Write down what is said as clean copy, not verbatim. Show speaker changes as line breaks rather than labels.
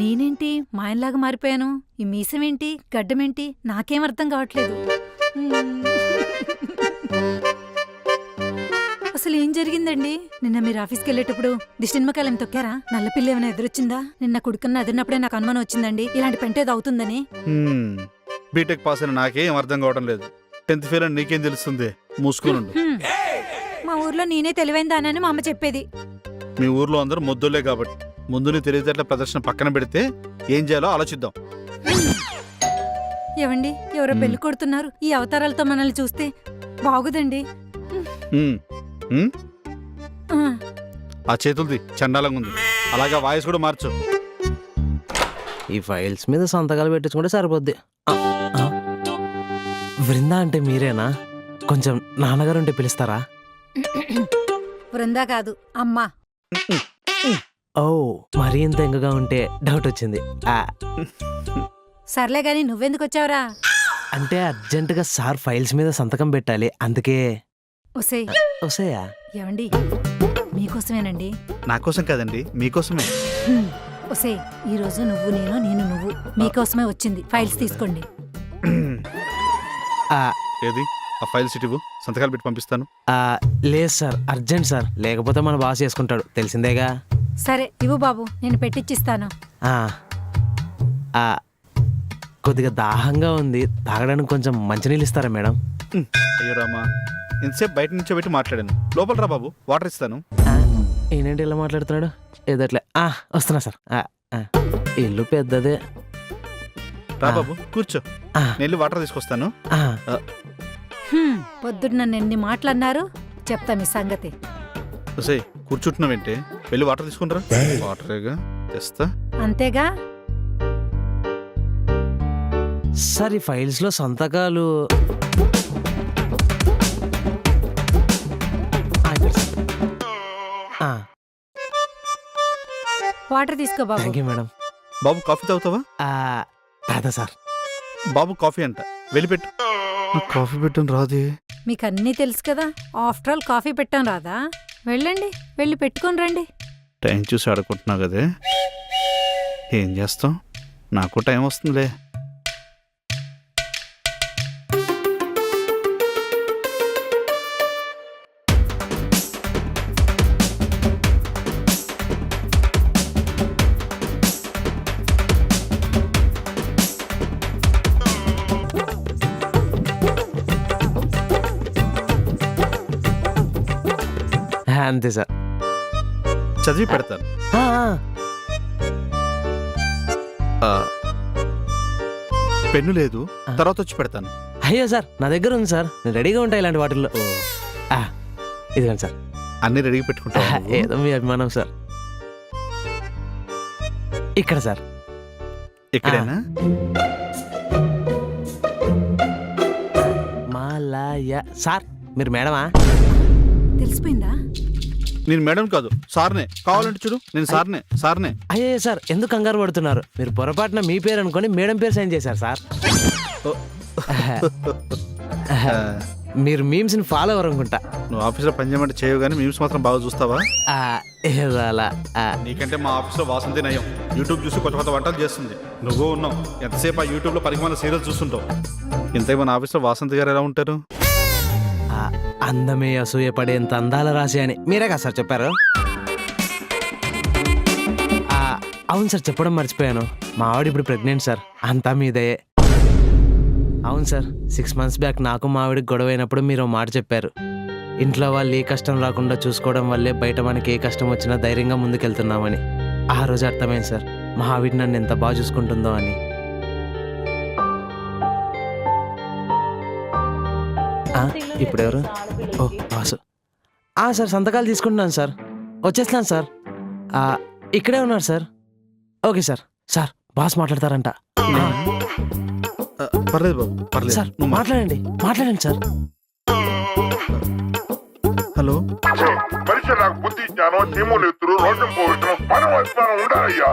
నేనేంటి మాయన్లాగా మారిపోయాను? ఈ మీసమేంటి, గడ్డమేంటి, నాకేం అర్థం కావట్లేదు. అసలు ఏం జరిగిందండి? నిన్న మీరు ఆఫీస్కి వెళ్ళేటప్పుడు దిష్టినిమ్మకాయలు తొక్కారా? నల్ల పిల్ల ఏమైనా ఎదురొచ్చిందా? నిన్న కుడుకన్నా ఎదిరినప్పుడే నాకు అనుమానం వచ్చిందండి, ఇలాంటి పెంటేది అవుతుందని.
బీటెక్ పాస్ అయిన నాకేం అర్థం కావడం లేదు. 10th ఫెయిల్ అని నీకేం తెలుస్తుంది? మూసుకోనుండు.
మా ఊర్లో నేనే తెలివైందానని మా అమ్మ చెప్పేది.
మీ ఊర్లో అందరూ మొద్దులే కాబట్టి ముందు తెలివితేటల ప్రదర్శన పక్కన పెడితే ఏం చేయాలో ఆలోచిద్దాం.
ఏవండి, ఎవరో పెళ్లి కొడుతున్నారు. ఈ అవతారాలతో మనల్ని చూస్తే బాగుదండి.
ఆ చేతులది చండాలంగా ఉంది. అలాగా వాయిస్ కూడా మార్చు.
ఈ ఫైల్స్ మీద సంతకాలు పెట్టించుకుంటే సరిపోద్ది. బృందా అంటే మీరేనా? కొంచెం నాన్నగారు ఉంటే పిలుస్తారా?
బృందా కాదు, అమ్మా.
ఓ, మరీ ఇంత ఎంగగా ఉంటే డౌట్ వచ్చింది.
సర్లే గాని నువ్వెందుకు వచ్చావురా?
అంటే అర్జెంటుగా సార్ ఫైల్స్ మీద సంతకం పెట్టాలి, అందుకే. ఒసేయా?
ఏవండి, మీకోసమేనండి.
నా కోసం కాదండి, మీకోసమే.
ఒసే, ఈ రోజు నువ్వు నేను నువ్వు, మీకోసమే వచ్చింది. ఫైల్స్ తీసుకోండి.
ఏది ఆ ఫైల్స్ ఇటు, సంతకాలు పెట్టి పంపిస్తాను.
లేదు సార్, అర్జెంట్ సార్, లేకపోతే మన బాస్ చేసుకుంటాడు, తెలిసిందేగా.
సరే ఇవ్వు బాబు, నేను పెట్టిచ్చిస్తాను.
కొద్దిగా దాహంగా ఉంది, తాగడానికి కొంచెం మంచినీళ్ళు ఇస్తారా మేడం?
అయ్యో రామా, ఇంతసేపు బయట నుంచో పెట్టి మాట్లాడాను. లోపల రా బాబు, వాటర్ ఇస్తాను.
ఏంటంటే ఇలా మాట్లాడుతున్నాడు? ఏదట్లే. వస్తున్నా సార్. ఇల్లు పెద్దదే.
రా బాబు, కూర్చో, నేను వాటర్ తీసుకొస్తాను.
పొద్దున్న నన్ను ఎన్ని మాటలన్నారు, చెప్తా మీ సంగతి.
కూర్చుంటున్నావేంటే, వెళ్ళి వాటర్ తీసుకుంటారా? వాటరేగా తెస్తా.
అంతేగా
సార్, ఈ ఫైల్స్ లో సంతకాలు
వాటర్ తీసుకో బాబు.
Thank you madam.
బాబు కాఫీ తాగుతావా?
తాదా సార్.
బాబు కాఫీ అంట, వెళ్ళి పెట్టు. కాఫీ పెట్టడం రాదే.
మీకు అన్నీ తెలుసు కదా, ఆఫ్టర్ ఆల్ కాఫీ పెట్టాం రాదా? వెళ్ళండి, వెళ్ళి పెట్టుకొని రండి.
టైం చూసి ఆడుకుంటున్నావు కదే, ఏం చేస్తాం, నాకు టైం వస్తుందిలే.
అంతే సార్,
చదివి పెడతాను. పెన్ను లేదు, తర్వాత వచ్చి పెడతాను.
అయ్యో సార్, నా దగ్గర ఉంది సార్, నేను రెడీగా ఉంటాయి ఇలాంటి వాటిల్లో. ఇదిగోండి సార్.
అన్ని రెడీగా పెట్టుకుంటా.
ఏదో మీ అభిమానం సార్. ఇక్కడ సార్.
ఇక్కడేనా?
మాలాయ సార్, మీరు మేడమా?
తెలిసిపోయిందా?
నేను మేడం కాదు, సార్నే. కావాలంటే చూడు, నేను సార్నే.
అయ్యో సార్, ఎందుకు కంగారు పడుతున్నారు? మీరు పొరపాటున మీ పేరు అనుకొని మేడం పేరు సైన్ చేశారు సార్. మీరు మీమ్స్ ని ఫాలో అవ్వరు అనుకుంటా.
నువ్వు ఆఫీస్లో పని చేయమంటే చేయవు, కానీ మీమ్స్ మాత్రం బాగా చూస్తావా?
ఏదో అలా.
నీకంటే మా ఆఫీస్లో వాసంతి నయం. యూట్యూబ్ చూసి కొత్త వంటలు చేస్తుంది. నువ్వు ఉన్నావు, ఎంతసేపు ఆ యూట్యూబ్లో పరిమాణ సీరియల్ చూస్తుంటావు. ఇంతకు మన ఆఫీస్లో వాసంతి గారు ఎలా ఉంటారు?
అందమే అసూయపడేంత అందాల రాశి అని మీరే కదా సార్ చెప్పారు? అవును సార్, చెప్పడం మర్చిపోయాను. మా ఆవిడ ఇప్పుడు ప్రెగ్నెంట్ సార్, అంతా మీదే. అవును సార్, 6 months బ్యాక్ నాకు మా ఆవిడకి గొడవ అయినప్పుడు మీరు మాట చెప్పారు. ఇంట్లో వాళ్ళు ఏ కష్టం రాకుండా చూసుకోవడం వల్లే బయట మనకి ఏ కష్టం వచ్చినా ధైర్యంగా ముందుకెళ్తున్నామని. ఆ రోజు అర్థమైంది సార్, మా ఆవిడ నన్ను ఎంత బాగా చూసుకుంటుందో అని. ఇప్పుడు ఎవరు? ఓ బాసు. సార్, సంతకాలు తీసుకుంటున్నాను సార్, వచ్చేస్తున్నాను సార్. ఇక్కడే ఉన్నారు sir. Okay sir. Sir, boss మాట్లాడతారంట.
పర్లేదు బాబు, పర్లేదు
సార్. మాట్లాడండి సార్.
హలో.
పరీక్ష నాకు బుద్ధి జ్ఞానం చీమలు ఎత్తురు రోడ్డు పోవటం మనం ఉండాలయ్యా.